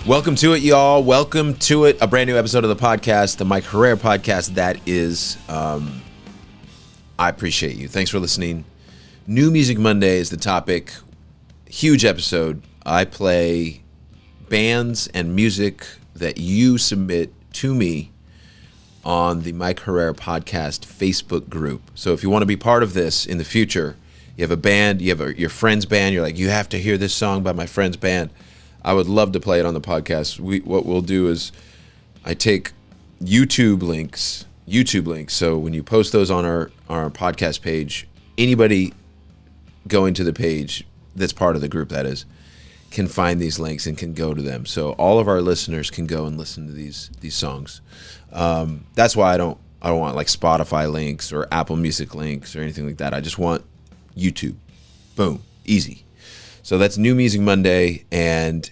Welcome to it, y'all. Welcome to it. A brand new episode of the podcast, the Mike Herrera podcast. That is, I appreciate you. Thanks for listening. New Music Monday is the topic. Huge episode. I play bands and music that you submit to me on the Mike Herrera podcast Facebook group. So if you want to be part of this in the future, you have a band, you have your friend's band, you're like, you have to hear this song by my friend's band. I would love to play it on the podcast. What we'll do is I take YouTube links. So when you post those on our podcast page, anybody going to the page that's part of the group, that is, can find these links and can go to them. So all of our listeners can go and listen to these songs. That's why I don't want like Spotify links or Apple Music links or anything like that. I just want YouTube. Boom. Easy. So that's New Music Monday, and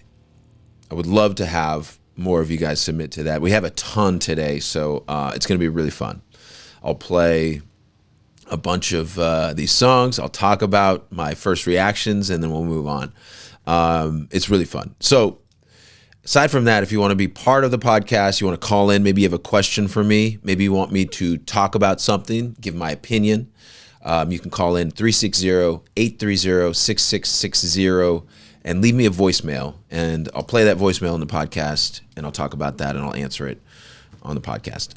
I would love to have more of you guys submit to that. We have a ton today, so it's going to be really fun. I'll play a bunch of these songs. I'll talk about my first reactions, and then we'll move on. It's really fun. So aside from that, if you want to be part of the podcast, you want to call in, maybe you have a question for me, maybe you want me to talk about something, give my opinion, you can call in 360-830-6660 and leave me a voicemail, and I'll play that voicemail in the podcast, and I'll talk about that, and I'll answer it on the podcast.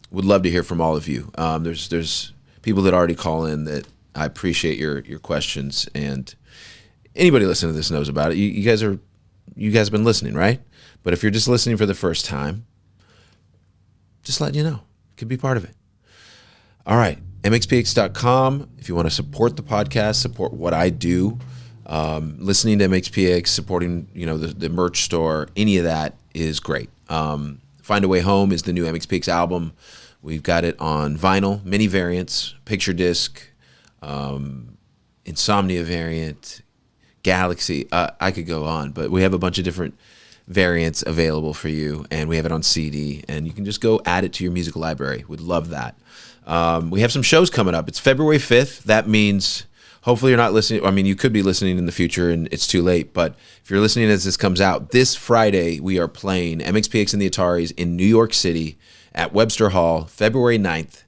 Would love to hear from all of you. There's people that already call in that I appreciate your questions, and anybody listening to this knows about it. You guys have been listening, right? But if you're just listening for the first time, just letting you know, you could be part of it. All right. MxPx.com. If you want to support the podcast, support what I do, listening to MxPx, supporting the merch store, any of that is great. Find a Way Home is the new MxPx album. We've got it on vinyl, many variants, picture disc, Insomnia variant, Galaxy. I could go on, but we have a bunch of different variants available for you, and we have it on CD, and you can just go add it to your music library. We'd love that. We have some shows coming up. It's February 5th. That means hopefully you're not listening. I mean, you could be listening in the future and it's too late, but if you're listening as this comes out, this Friday we are playing MxPx and the ATARIS in New York City at Webster Hall, February 9th.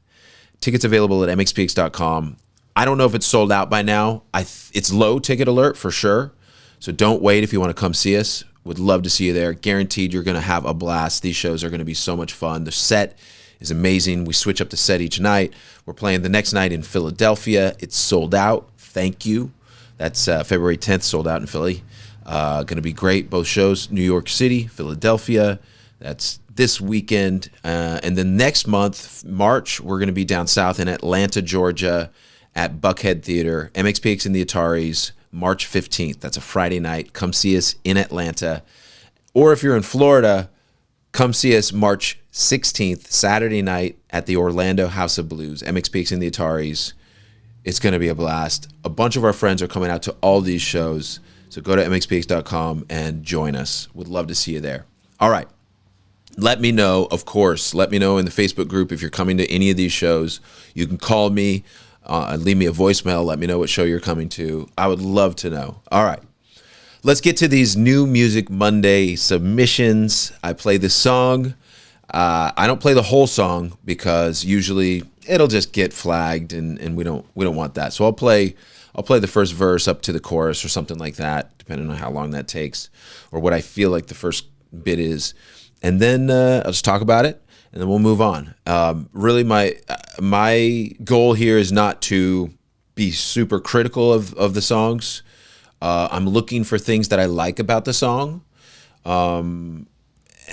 Tickets available at MxPx.com. I don't know if it's sold out by now. It's low ticket alert for sure, so don't wait if you want to come see us. Would love to see you there. Guaranteed you're going to have a blast. These shows are going to be so much fun. The set is amazing. We switch up the set each night. We're playing the next night in Philadelphia. It's sold out. Thank you. That's February 10th, sold out in Philly. Going to be great. Both shows, New York City, Philadelphia. That's this weekend. And then next month, March, we're going to be down south in Atlanta, Georgia at Buckhead Theater. MxPx and the ATARIS, March 15th. That's a Friday night. Come see us in Atlanta. Or if you're in Florida, come see us March 16th, Saturday night at the Orlando House of Blues. MxPx and the ATARIS. It's going to be a blast. A bunch of our friends are coming out to all these shows. So go to MxPx.com and join us. Would love to see you there. All right. Let me know, of course. Let me know in the Facebook group if you're coming to any of these shows. You can call me, leave me a voicemail. Let me know what show you're coming to. I would love to know. All right. Let's get to these New Music Monday submissions. I play this song. I don't play the whole song because usually it'll just get flagged, and we don't want that. So I'll play the first verse up to the chorus or something like that, depending on how long that takes or what I feel like the first bit is, and then I'll just talk about it, and then we'll move on. Really, my goal here is not to be super critical of the songs. I'm looking for things that I like about the song.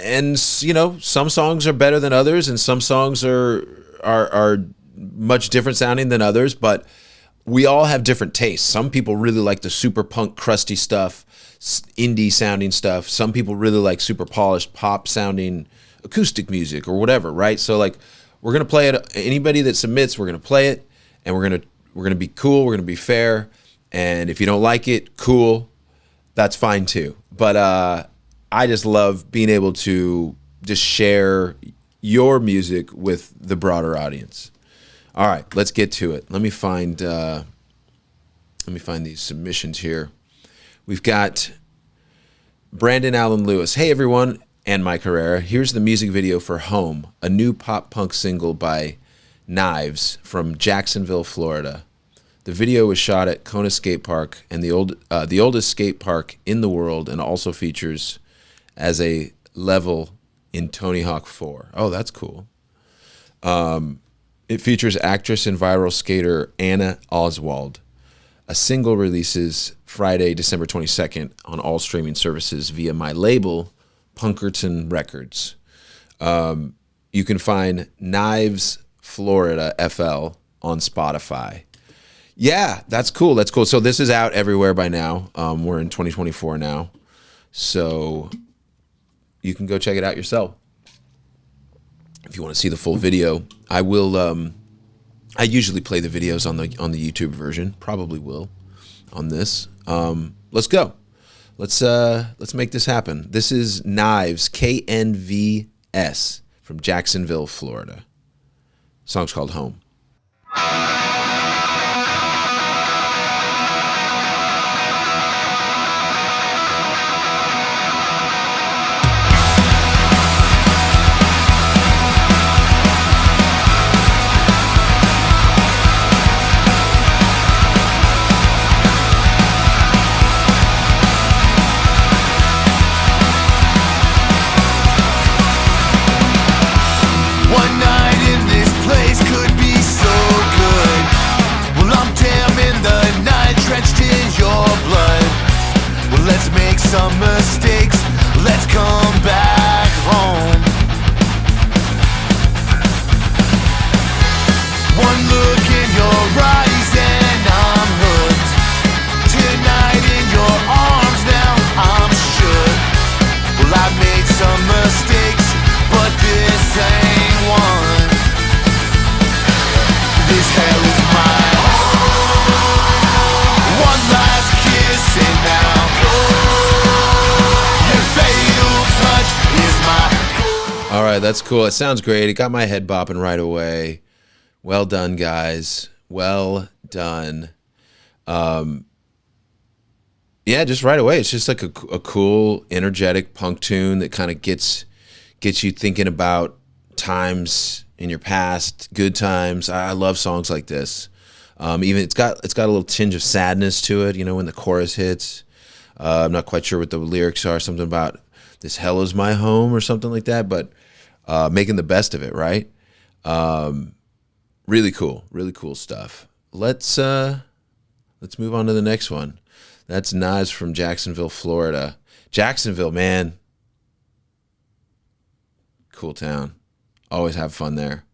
And some songs are better than others, and some songs are much different sounding than others, but we all have different tastes. Some people really like the super punk crusty stuff, indie sounding stuff. Some people really like super polished pop sounding acoustic music or whatever, right? So like we're going to play it. Anybody that submits, we're going to play it, and we're going to be cool, we're going to be fair. And if you don't like it, cool. That's fine too. But I just love being able to just share your music with the broader audience. All right, let's get to it. Let me find these submissions here. We've got Brandon Allen Lewis. Hey, everyone, and Mike Herrera. Here's the music video for Home, a new pop-punk single by Knives from Jacksonville, Florida. The video was shot at Kona Skate Park, and the oldest skate park in the world, and also features as a level in Tony Hawk 4. Oh, that's cool. It features actress and viral skater Anna Oswald. A single releases Friday, December 22nd on all streaming services via my label, Punkerton Records. You can find Knives Florida FL on Spotify. Yeah, that's cool. That's cool. So this is out everywhere by now. We're in 2024 now. So you can go check it out yourself. If you want to see the full video, I will. I usually play the videos on the YouTube version. Probably will on this. Let's go. Let's make this happen. This is Knives, KNVS from Jacksonville, Florida. Song's called Home. Some mistakes, let's come back home. One look in your eyes and I'm hooked. Tonight in your arms now I'm shook. Well, I've made some mistakes, but this ain't one. This hell is my home. One last kiss and now all right, that's cool. It sounds great. It got my head bopping right away. Well done, guys. Well done. Yeah, just right away. It's just like a cool, energetic punk tune that kind of gets you thinking about times in your past, good times. I love songs like this. Even it's got a little tinge of sadness to it. You know, when the chorus hits. I'm not quite sure what the lyrics are. Something about this hell is my home or something like that. But making the best of it, right? Really cool stuff. Let's move on to the next one. That's Nas from Jacksonville, Florida. Jacksonville, man, cool town. Always have fun there.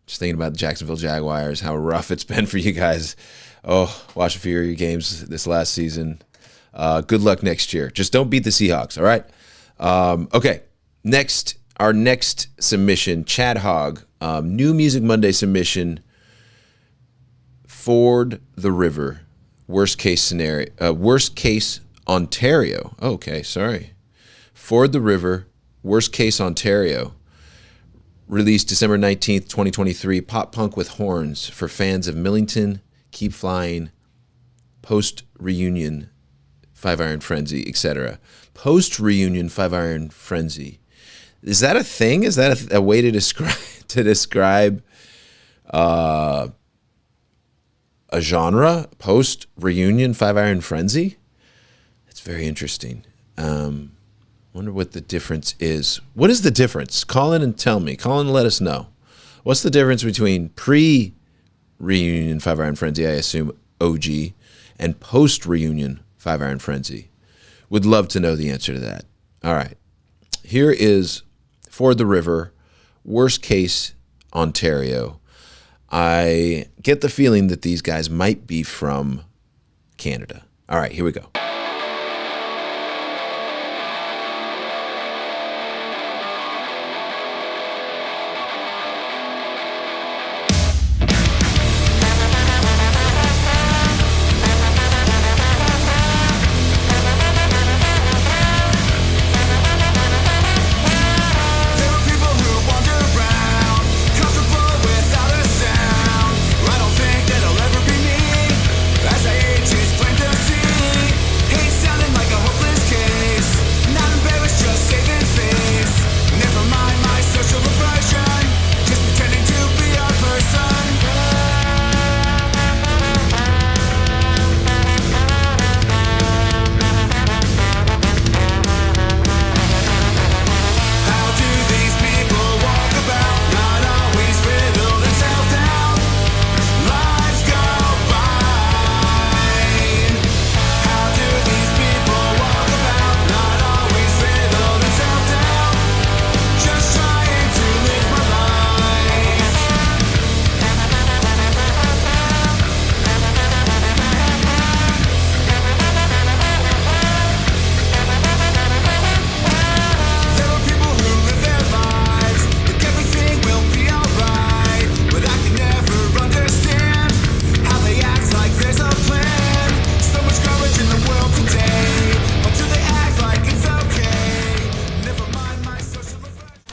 Just thinking about the Jacksonville Jaguars, how rough it's been for you guys. Oh, watch a few of your games this last season. Good luck next year. Just don't beat the Seahawks, all right? Okay, our next submission, Chad Hogg, New Music Monday submission, Ford the River, worst case Ontario. Okay, sorry. Ford the River, worst case Ontario, released December 19th, 2023, pop punk with horns for fans of Millington, Keep Flying, Post-Reunion, Five Iron Frenzy, etc. Post-Reunion Five Iron Frenzy. Is that a thing? Is that a way to describe a genre? Post-Reunion Five Iron Frenzy? It's very interesting. Wonder what the difference is. What is the difference? Call in and tell me. Call in and let us know. What's the difference between pre-Reunion Five Iron Frenzy, I assume OG, and post-Reunion Five Iron Frenzy? Would love to know the answer to that. All right. Here is Ford the River, worst case Ontario. I get the feeling that these guys might be from Canada. All right, here we go.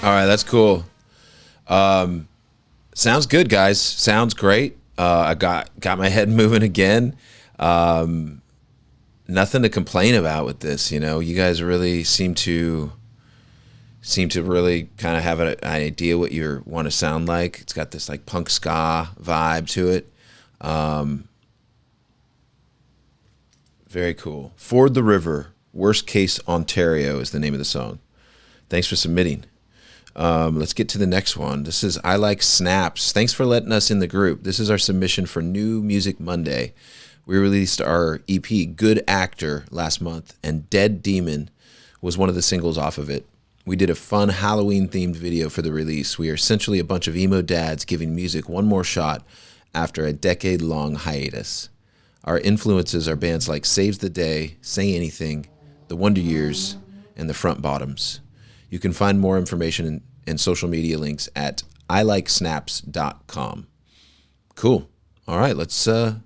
All right, that's cool. Sounds good, guys. Sounds great. I got my head moving again. Nothing to complain about with this. You know, you guys really seem to really kind of have an idea what you want to sound like. It's got this like punk ska vibe to it. Very cool. Ford the River, Worst Case Ontario is the name of the song. Thanks for submitting. Let's get to the next one. This is I Like Snaps. Thanks for letting us in the group. This is our submission for New Music Monday. We released our EP, Good Actor, last month, and Dead Demon was one of the singles off of it. We did a fun Halloween-themed video for the release. We are essentially a bunch of emo dads giving music one more shot after a decade-long hiatus. Our influences are bands like Saves the Day, Say Anything, The Wonder Years, and The Front Bottoms. You can find more information and social media links at ilikesnaps.com. Cool. All right, let's hear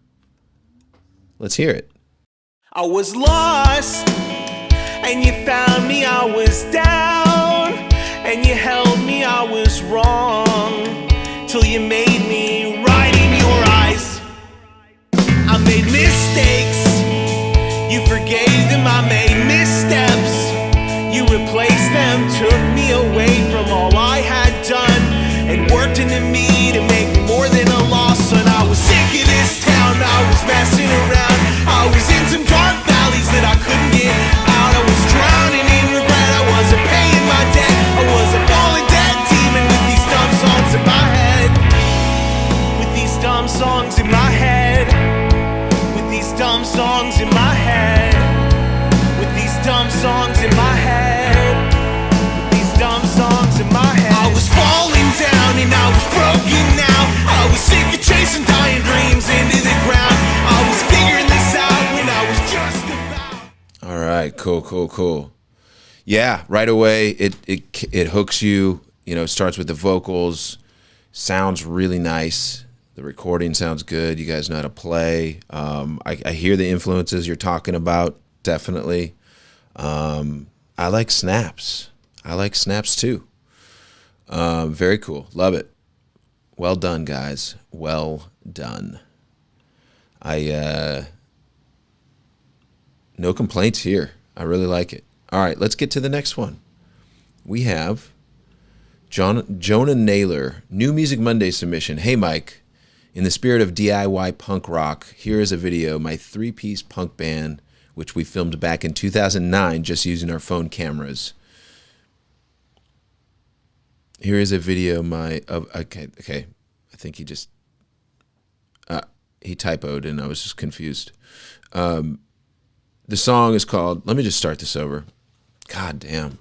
it. I was lost, and you found me, I was down, and you held me, I was wrong, till you made me right in your eyes. I made mistakes, you forgave them, I made missteps. You replaced them, took me away from all I had done, and worked into me to make me more than a loss. And I was sick of this town, I was messing around, I was in some dark valleys that I couldn't get out. I was drowning in regret, I wasn't paying my debt, I was a fallen dead demon with these dumb songs in my head. With these dumb songs in my head. With these dumb songs in my head. With these dumb songs in my head. With these dumb songs in my head. I was falling down and I was broken now. I was sick of chasing dying dreams into the ground. I was figuring this out when I was just about. All right, cool. Yeah, right away it hooks you. You know, starts with the vocals, sounds really nice. The recording sounds good. You guys know how to play. I hear the influences you're talking about. Definitely. I like snaps. I like snaps too. Very cool. Love it. Well done, guys. Well done. No complaints here. I really like it. All right, let's get to the next one. We have Jonah Naylor, New Music Monday submission. Hey, Mike. In the spirit of DIY punk rock, here is a video, my three-piece punk band, which we filmed back in 2009 just using our phone cameras. Here is a video okay. I think he just he typoed and I was just confused. The song is called, let me just start this over. God damn.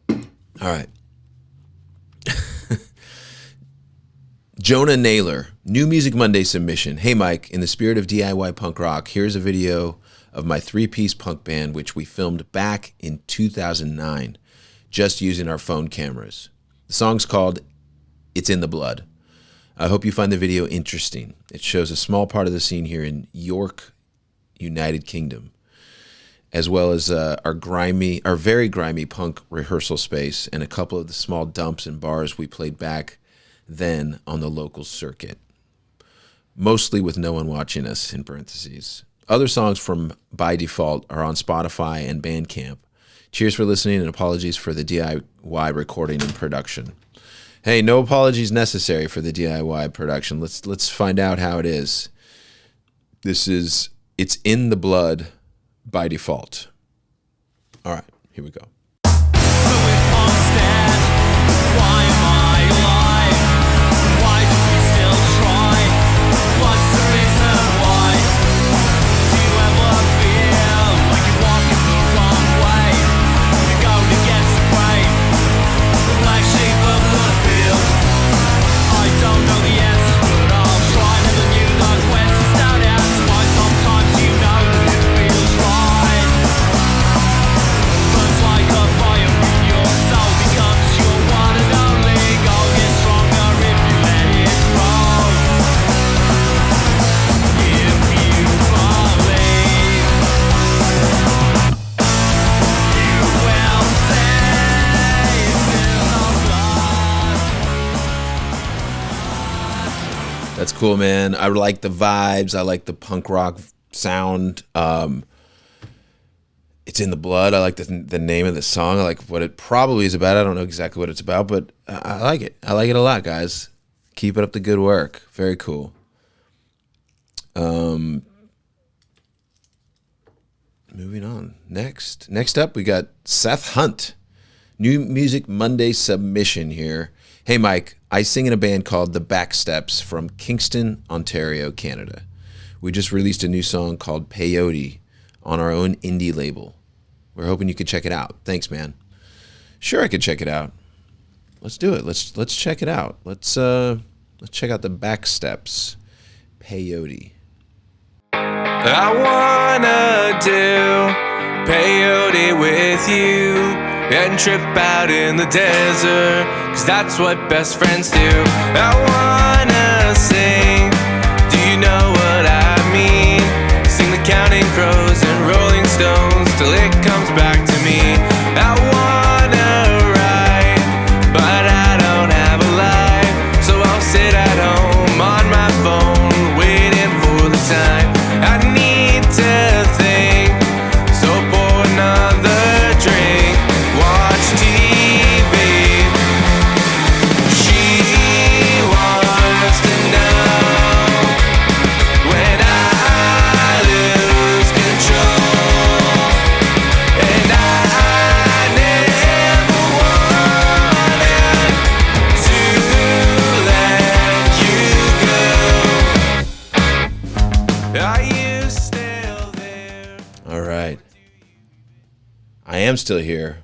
All right. Jonah Naylor, New Music Monday submission. Hey, Mike, in the spirit of DIY punk rock, here's a video of my three-piece punk band, which we filmed back in 2009, just using our phone cameras. The song's called It's in the Blood. I hope you find the video interesting. It shows a small part of the scene here in York, United Kingdom, as well as our very grimy punk rehearsal space and a couple of the small dumps and bars we played back then on the local circuit, mostly with no one watching us, in parentheses. Other songs from By Default are on Spotify and Bandcamp. Cheers for listening and apologies for the DIY recording and production. Hey, no apologies necessary for the DIY production. Let's find out how it is. This is It's in the Blood, By Default. All right, here we go. Like cool, man. I like the vibes. I like the punk rock sound. It's in the blood. I like the name of the song. I like what it probably is about. I don't know exactly what it's about, but I like it. I like it a lot, guys. Keep it up the good work. Very cool. Moving on. Next up, we got Seth Hunt. New Music Monday submission here. Hey, Mike, I sing in a band called the Backsteps from Kingston, Ontario, Canada. We just released a new song called Peyote on our own indie label. We're hoping you could check it out. Thanks, man. Sure, I could check it out. Let's do it. Let's check it out. Let's check out the Backsteps. Peyote. I wanna do peyote with you and trip out in the desert, 'cause that's what best friends do. I wanna sing, do you know what I mean? Sing the Counting Crows and Rolling Stones till it comes back to me. I wanna write, but I don't have a life, so I'll sit at home on my phone waiting for the time I need to think, so pour another drink, watch TV. She wants to know when I lose control, and I never wanted to let you go. Are you still there? All right. I am still here.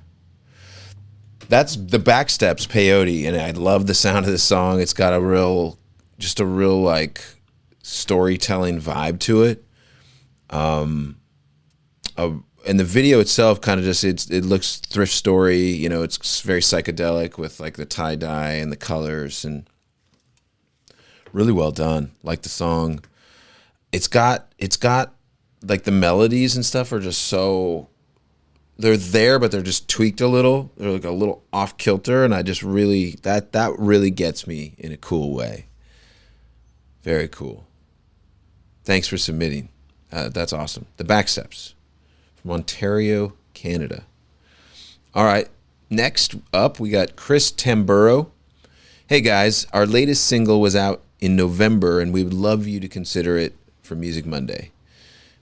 That's the Backsteps, Peyote, and I love the sound of this song. It's got a real like storytelling vibe to it. And the video itself kind of just it looks thrift story. You know, it's very psychedelic with like the tie dye and the colors, and really well done. Like the song, it's got like the melodies and stuff are just so, they're there, but they're just tweaked a little. They're like a little off kilter, and I just really, that really gets me in a cool way. Very cool. Thanks for submitting. That's awesome. The Backsteps from Ontario, Canada. All right. Next up, we got Chris Tamburo. Hey guys, our latest single was out in November, and we would love you to consider it for Music Monday.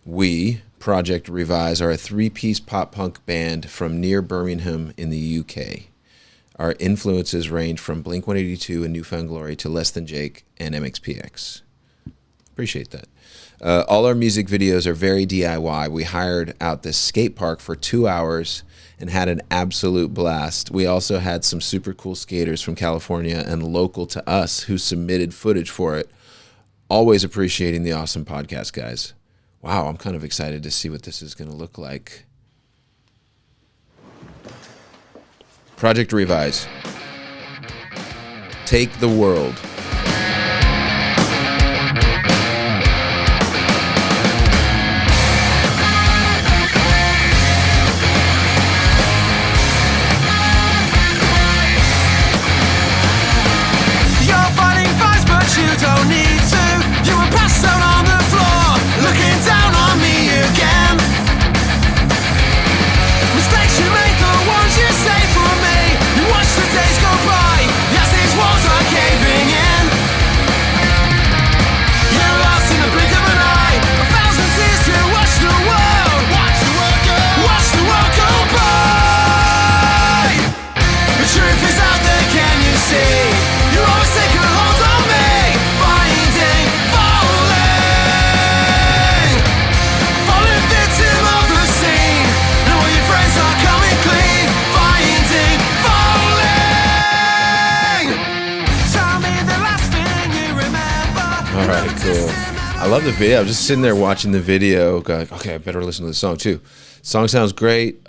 We, Project Revise, are a three-piece pop-punk band from near Birmingham in the UK. Our influences range from Blink-182 and Newfound Glory to Less Than Jake and MxPx. Appreciate that. All our music videos are very DIY. We hired out this skate park for 2 hours and had an absolute blast. We also had some super cool skaters from California and local to us who submitted footage for it. Always appreciating the awesome podcast, guys. Wow, I'm kind of excited to see what this is going to look like. Project Revise. Take the World. You're fighting fires, but you don't need to. You were passed out on the floor, looking down on me again. Mistakes you make, the ones you say for me. You watch the days go by, as these walls are caving in. You're lost in the blink of an eye, 1,000 tears to watch the world. Watch the world go by. The truth is out there, can you see? You always take a hold on me, finding, falling victim of the scene. And all your friends are coming clean, finding, falling. Tell me the last thing you remember. All right, cool. I love the video. I'm just sitting there watching the video, going, okay, I better listen to the song too. Song sounds great.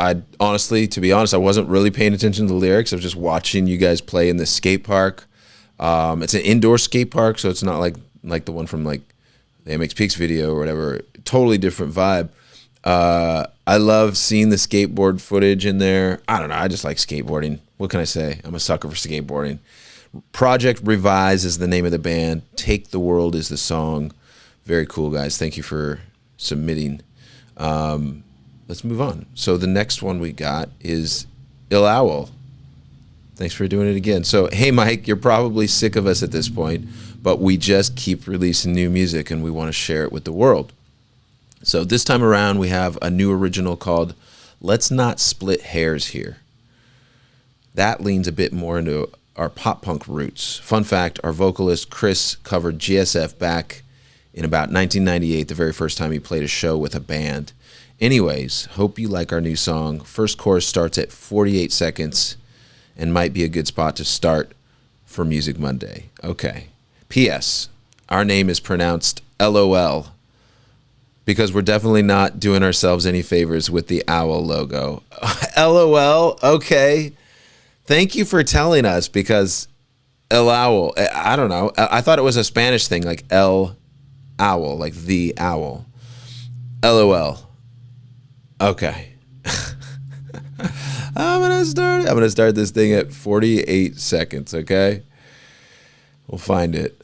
I honestly, to be honest, I wasn't really paying attention to the lyrics. I was just watching you guys play in the skate park. It's an indoor skate park, so it's not like the one from like the MxPx video or whatever. Totally different vibe. I love seeing the skateboard footage in there. I don't know. I just like skateboarding. What can I say? I'm a sucker for skateboarding. Project Revise is the name of the band. Take the World is the song. Very cool, guys. Thank you for submitting. Let's move on. So the next one we got is elowel. Thanks for doing it again. So, hey, Mike, you're probably sick of us at this point, but we just keep releasing new music and we want to share it with the world. So this time around, we have a new original called Let's Not Split Hairs Here. That leans a bit more into our pop punk roots. Fun fact, our vocalist Chris covered GSF back in about 1998, the very first time he played a show with a band. Anyways, hope you like our new song. First chorus starts at 48 seconds and might be a good spot to start for Music Monday. Okay. P.S. Our name is pronounced LOL because we're definitely not doing ourselves any favors with the owl logo. LOL, okay. Thank you for telling us because elowel, I don't know. I thought it was a Spanish thing, like el owl, like the owl. LOL. Okay. I'm gonna start this thing at 48 seconds, okay? We'll find it.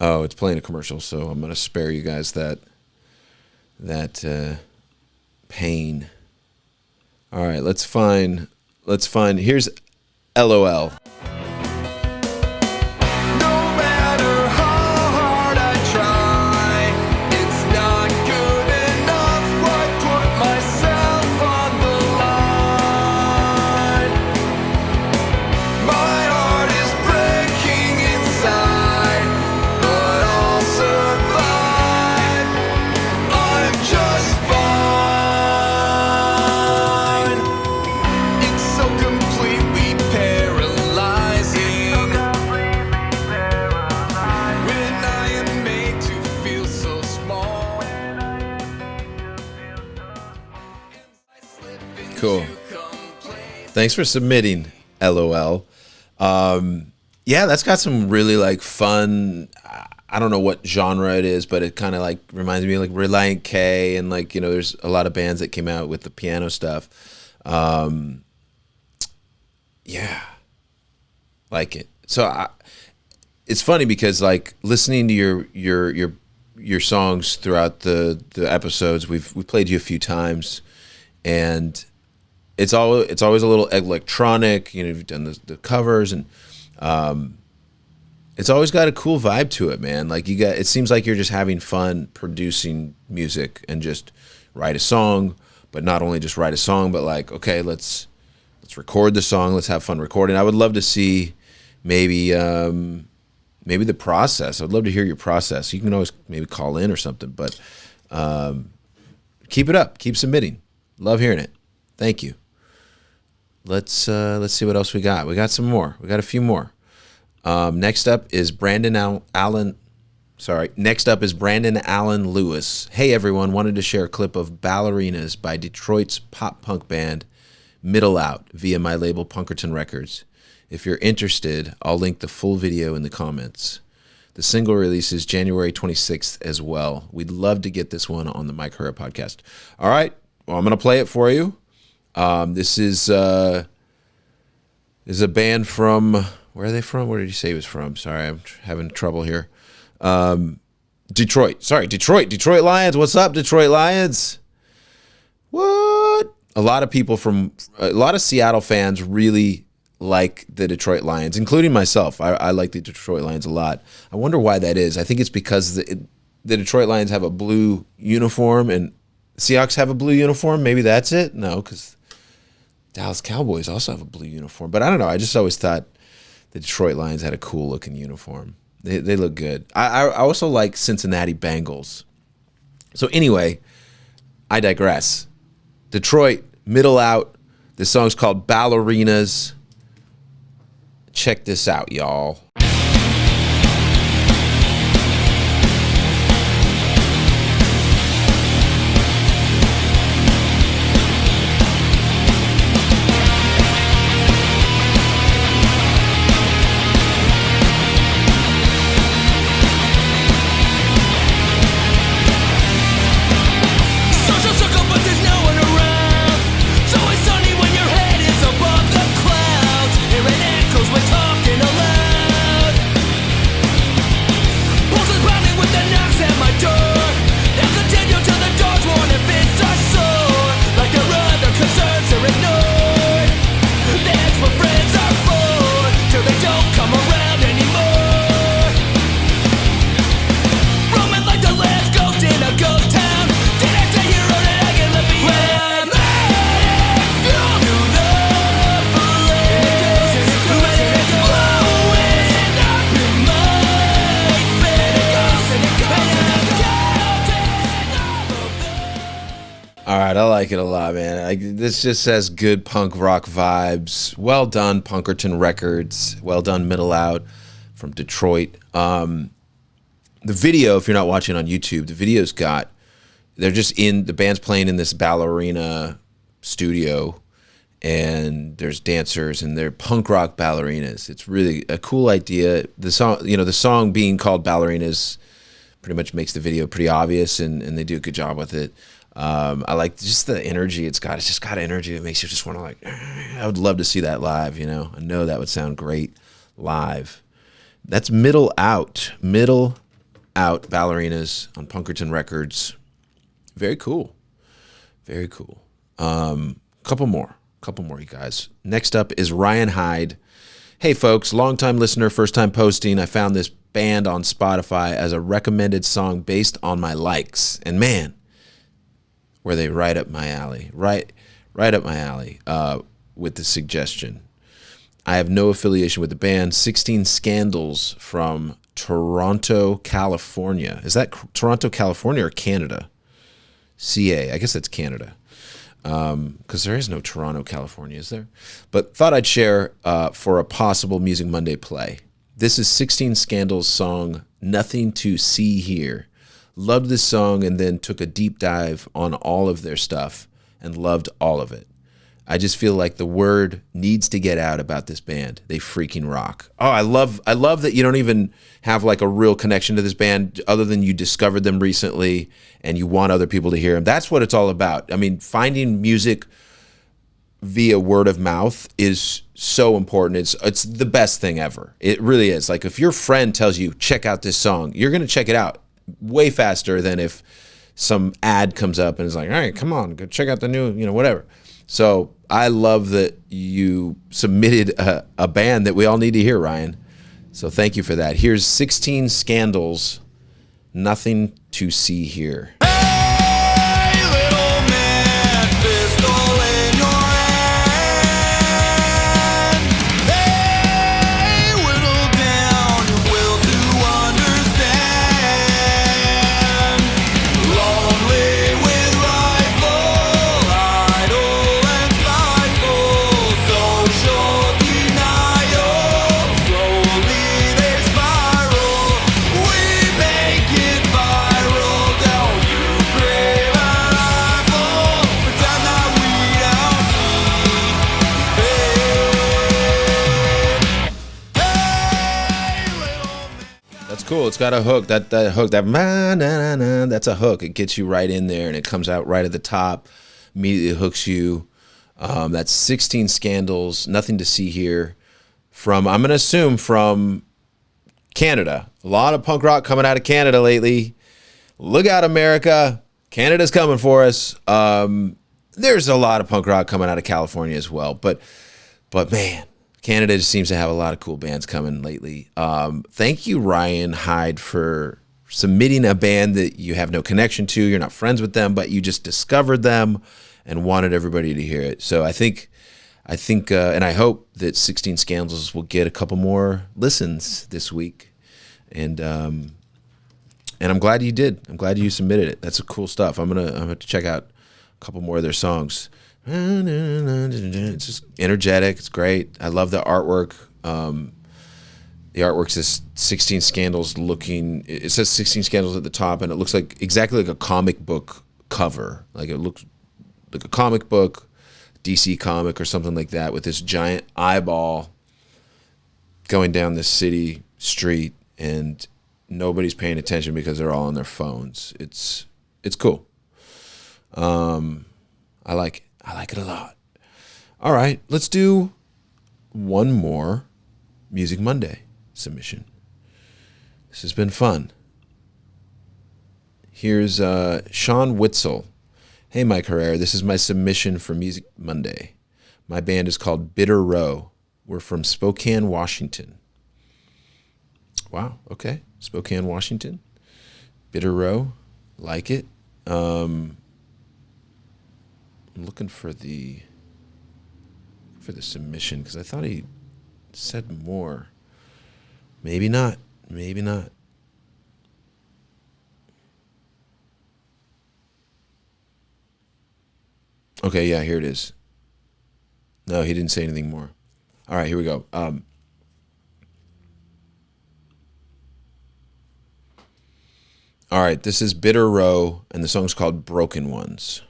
Oh, it's playing a commercial, so I'm gonna spare you guys that pain. All right, let's find here's LOL. Cool. Thanks for submitting, LOL. Yeah, that's got some really like fun. I don't know what genre it is, but it kind of like reminds me of like Reliant K, and like, you know, there's a lot of bands that came out with the piano stuff. Yeah, like it. So it's funny because like listening to your songs throughout the episodes, we've played you a few times, and it's always a little electronic. You know, you've done the covers, and it's always got a cool vibe to it, man. Like it seems like you're just having fun producing music and just write a song, but not only just write a song, but like, okay, let's record the song. Let's have fun recording. I would love to see maybe the process. I'd love to hear your process. You can always maybe call in or something, but keep it up. Keep submitting. Love hearing it. Thank you. Let's see what else we got. We got some more. We got a few more. Next up is Brandon Allen Lewis. Hey everyone, wanted to share a clip of Ballerinas by Detroit's pop punk band Middle Out via my label Punkerton Records. If you're interested, I'll link the full video in the comments. The single releases January 26th as well. We'd love to get this one on the Mike Herrera podcast. All right, well, I'm going to play it for you. This is a band from, where are they from? Where did you say he was from? Sorry, I'm having trouble here. Detroit. Detroit Lions. What's up, Detroit Lions? What? A lot of Seattle fans really like the Detroit Lions, including myself. I like the Detroit Lions a lot. I wonder why that is. I think it's because the Detroit Lions have a blue uniform and Seahawks have a blue uniform. Maybe that's it. No, because Dallas Cowboys also have a blue uniform. But I don't know. I just always thought the Detroit Lions had a cool looking uniform. They look good. I also like Cincinnati Bengals. So anyway, I digress. Detroit, Middle Out. This song's called Ballerinas. Check this out, y'all. Social circle, but there's no one around. It's always sunny when your head is above the clouds. Hearing echoes when talk. right, I like it a lot, man. This just says good punk rock vibes. Well done, Punkerton Records. Well done, Middle Out from Detroit. The video, if you're not watching on YouTube, the video's they're just the band's playing in this ballerina studio, and there's dancers, and they're punk rock ballerinas. It's really a cool idea. The song being called Ballerinas pretty much makes the video pretty obvious, and they do a good job with it. I like just the energy it's got. It's just got energy that makes you just want to I would love to see that live, I know that would sound great live. That's Middle Out Ballerinas on Punkerton Records. Very cool. Very cool. Couple more, you guys. Next up is Ryan Hyde. Hey, folks, longtime listener, first time posting. I found this band on Spotify as a recommended song based on my likes. And man, were they right up my alley. Right up my alley with the suggestion. I have no affiliation with the band. 16 Scandals from Toronto, California. Is that Toronto, California or Canada? CA. I guess that's Canada. Because there is no Toronto, California, is there? But thought I'd share for a possible Music Monday play. This is 16 Scandals' song, Nothing to See Here. Loved this song and then took a deep dive on all of their stuff and loved all of it. I just feel like the word needs to get out about this band. They freaking rock. Oh, I love that you don't even have like a real connection to this band other than you discovered them recently and you want other people to hear them. That's what it's all about. I mean, finding music via word of mouth is so important. It's the best thing ever. It really is. Like if your friend tells you, check out this song, you're going to check it out way faster than if some ad comes up and is like, all right, come on, go check out the new, whatever. So I love that you submitted a band that we all need to hear, Ryan. So thank you for that. Here's 16 Scandals, Nothing to See Here. Hey, little man, pistol in your hand. Hey, whittle down your will to understand. Lonely with rifle, idle and spiteful, social denial. Slowly they spiral. We make it viral. Don't you crave a rifle? Pretend that we don't see. Hey, little man. That's cool. It's got a hook. That hook, that's a hook. It gets you right in there and it comes out right at the top. Immediately hooks you. That's 16 Scandals, Nothing to See Here. I'm going to assume from Canada. A lot of punk rock coming out of Canada lately. Look out, America. Canada's coming for us. There's a lot of punk rock coming out of California as well. But man, Canada just seems to have a lot of cool bands coming lately. Thank you, Ryan Hyde, for submitting a band that you have no connection to. You're not friends with them, but you just discovered them and wanted everybody to hear it. So I think, and I hope that 16 Scandals will get a couple more listens this week. And I'm glad you did. I'm glad you submitted it. That's cool stuff. I'm gonna check out a couple more of their songs. It's just energetic. It's great. I love the artwork. The artwork says 16 Scandals looking. It says 16 Scandals at the top, and it looks like exactly like a comic book cover. Like it looks like a comic book, DC comic or something like that, with this giant eyeball going down this city street, and nobody's paying attention because they're all on their phones. It's cool. I like it. I like it a lot. All right, let's do one more Music Monday submission. This has been fun. Here's Sean Witzel. Hey, Mike Herrera, this is my submission for Music Monday. My band is called Bitter Row. We're from Spokane, Washington. Wow, okay. Spokane, Washington. Bitter Row. Like it. I'm looking for the submission because I thought he said more. Maybe not. Maybe not. Okay, yeah, here it is. No, he didn't say anything more. All right, here we go. All right, this is Bitter Row, and the song's called Broken Ones.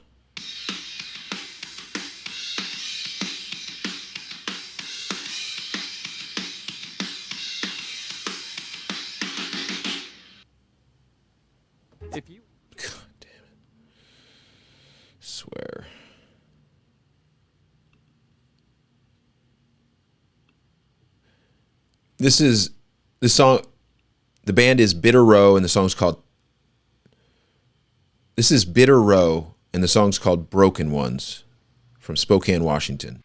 If you God damn it. Swear. This song, the band is Bitter Row, and the song's called This is Bitter Row, and the song's called Broken Ones, from Spokane, Washington.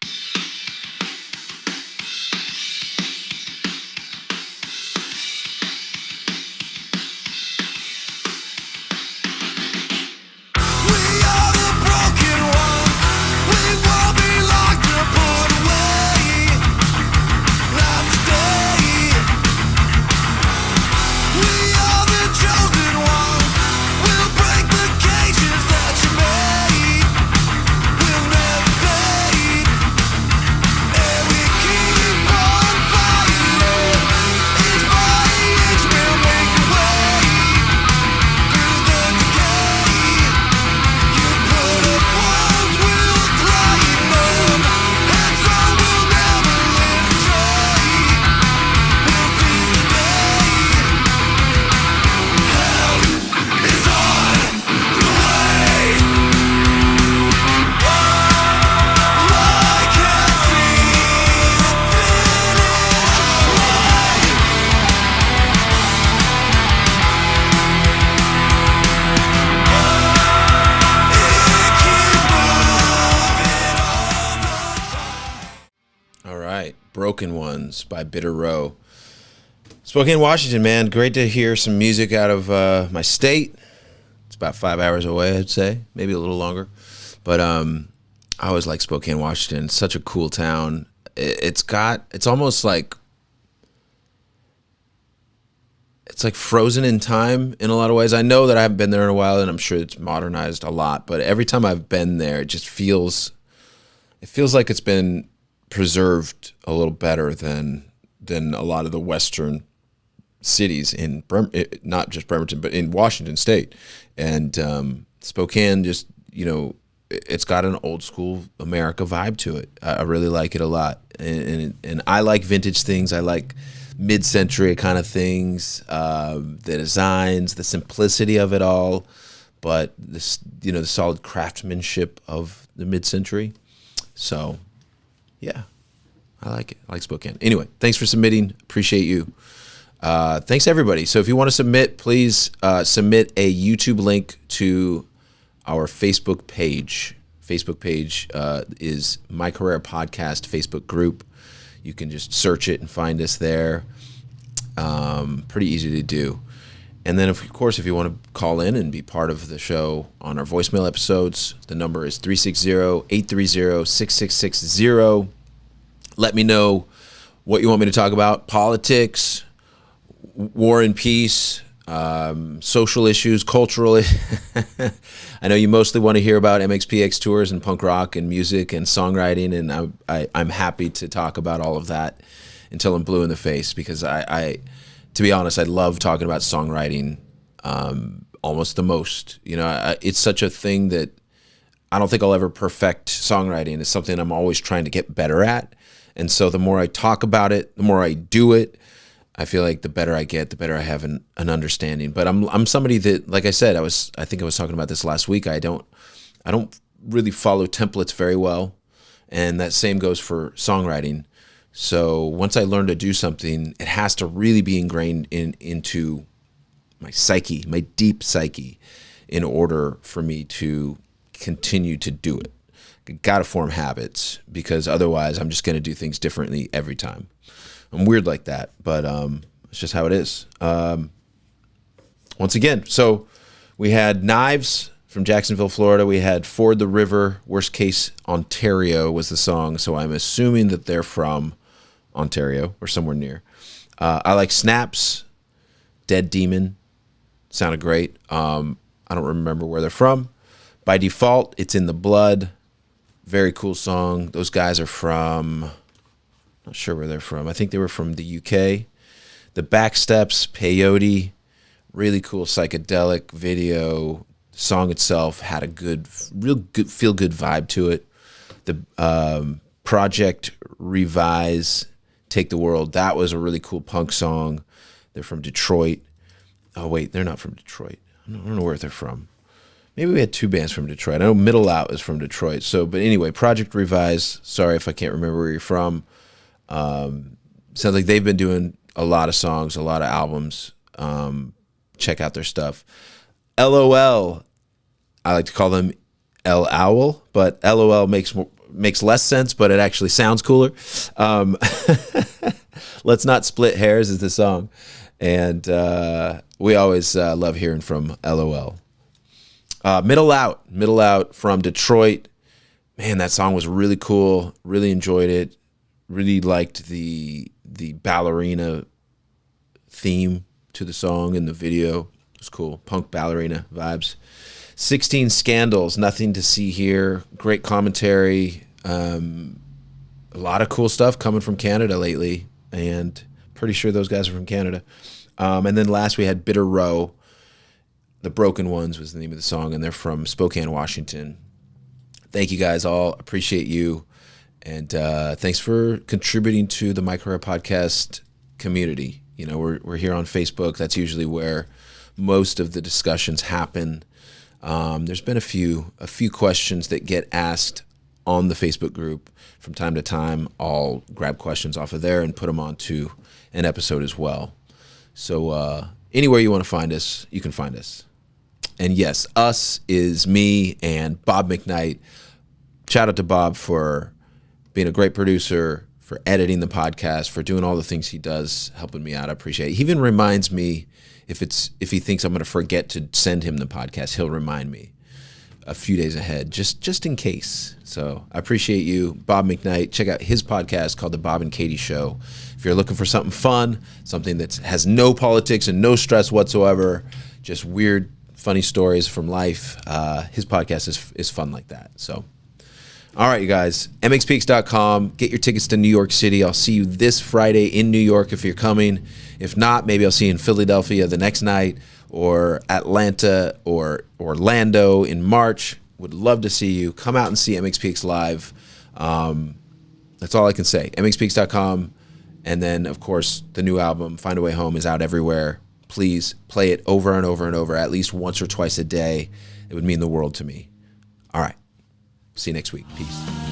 Broken Ones by Bitter Row. Spokane, Washington, man. Great to hear some music out of my state. It's about 5 hours away, I'd say. Maybe a little longer. But I always like Spokane, Washington. It's such a cool town. It's almost like, it's like frozen in time in a lot of ways. I know that I haven't been there in a while, and I'm sure it's modernized a lot. But every time I've been there, it just feels like it's been preserved a little better than a lot of the Western cities in not just Bremerton, but in Washington State. And Spokane, just, it's got an old school America vibe to it. I really like it a lot, and I like vintage things. I like mid-century kind of things, the designs, the simplicity of it all, but this, the solid craftsmanship of the mid-century. So, yeah, I like it. I like Spokane. Anyway, thanks for submitting. Appreciate you. Thanks, everybody. So if you want to submit, please submit a YouTube link to our Facebook page. Facebook page is My Herrera Podcast Facebook group. You can just search it and find us there. Pretty easy to do. And then, of course, if you want to call in and be part of the show on our voicemail episodes, the number is 360-830-6660. Let me know what you want me to talk about. Politics, war and peace, social issues, cultural. I know you mostly want to hear about MxPx tours and punk rock and music and songwriting, and I'm happy to talk about all of that until I'm blue in the face, because I to be honest, I love talking about songwriting almost the most. It's such a thing that I don't think I'll ever perfect songwriting. It's something I'm always trying to get better at. And so the more I talk about it, the more I do it, I feel like the better I get, the better I have an understanding. But I'm somebody that, like I said, I think I was talking about this last week. I don't really follow templates very well, and that same goes for songwriting. So once I learn to do something, it has to really be ingrained into my psyche, my deep psyche, in order for me to continue to do it. Got to form habits, because otherwise I'm just going to do things differently every time. I'm weird like that, but it's just how it is. Once again, so we had Knives from Jacksonville, Florida. We had Ford the River, Worst Case Ontario was the song, so I'm assuming that they're from Ontario or somewhere near. I like Snaps, Dead Demon, sounded great. I don't remember where they're from. By Default, It's in the Blood, Very cool song. Those guys are from, not sure where they're from. I think they were from the UK. The Backsteps, Peyote, really cool psychedelic video. The song itself had a real good, feel-good vibe to it. The Project Revise, Take the World, that was a really cool punk song. They're from Detroit. Oh, wait, they're not from Detroit. I don't know where they're from. Maybe we had two bands from Detroit. I know Middle Out is from Detroit. So, but anyway, Project Revise. Sorry if I can't remember where you're from. Sounds like they've been doing a lot of songs, a lot of albums. Check out their stuff. LOL. I like to call them elowel, but LOL makes less sense, but it actually sounds cooler. Let's Not Split Hairs is the song, and we always love hearing from LOL. Middle Out from Detroit. Man, that song was really cool. Really enjoyed it. Really liked the ballerina theme to the song and the video. It was cool. Punk ballerina vibes. 16 Scandals, Nothing to See Here. Great commentary. A lot of cool stuff coming from Canada lately, and pretty sure those guys are from Canada. And then last we had Bitter Row. The Broken Ones was the name of the song, and they're from Spokane, Washington. Thank you guys all. Appreciate you. And thanks for contributing to the Mike Herrera podcast community. You know, we're here on Facebook. That's usually where most of the discussions happen. There's been a few questions that get asked on the Facebook group from time to time. I'll grab questions off of there and put them onto an episode as well. So anywhere you want to find us, you can find us. And yes, us is me and Bob McKnight. Shout out to Bob for being a great producer, for editing the podcast, for doing all the things he does, helping me out. I appreciate it. He even reminds me if he thinks I'm going to forget to send him the podcast, he'll remind me a few days ahead, just in case. So I appreciate you, Bob McKnight. Check out his podcast called The Bob and Katie Show. If you're looking for something fun, something that has no politics and no stress whatsoever, just weird, funny stories from life, his podcast is fun like that. So, all right, you guys, MxPx.com. Get your tickets to New York City. I'll see you this Friday in New York if you're coming. If not, maybe I'll see you in Philadelphia the next night, or Atlanta or Orlando in March. Would love to see you. Come out and see MxPx live. That's all I can say. MxPx.com. And then, of course, the new album, Find a Way Home, is out everywhere. Please play it over and over and over, at least once or twice a day. It would mean the world to me. All right. See you next week. Peace.